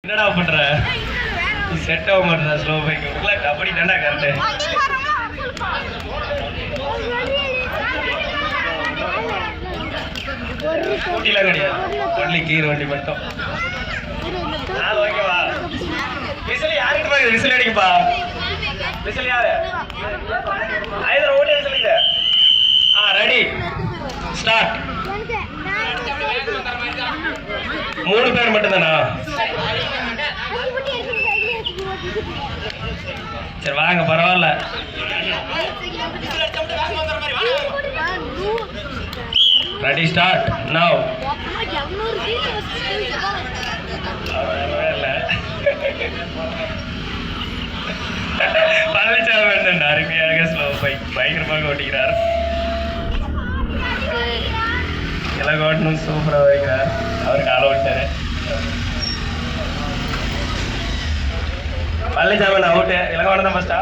என்னடா பண்ற? செட் ஆக மாட்டேன். ஸ்லோ பைக் கபடி தாண்டா கரெக்டு. ஸ்கூட்டிலாம் கிடையாது, ஒன்லி கீர் வண்டி மட்டும். ஓகேவா? விசில் யாருக்கு பாக்குது? விசில் அடிக்குப்பா. விசில் யாரு? ஐதர் ஓட்டே சொல்லுங்க. Ready start. 3 பேர் மட்டும் தானா? சரி வாங்க, பரவாயில்ல. Ready start now. பழனிசாமி அருமையாக ஸ்லோ பைக் பயங்கரமாக ஓட்டிக்கிறார். இலகோட்டனும் சூப்பராக வைக்கிறார். அவர் கால ஓட்டாரு. பழனிசாமி அவுட்டு. இலகோட்டன் தான் ஃபர்ஸ்டா?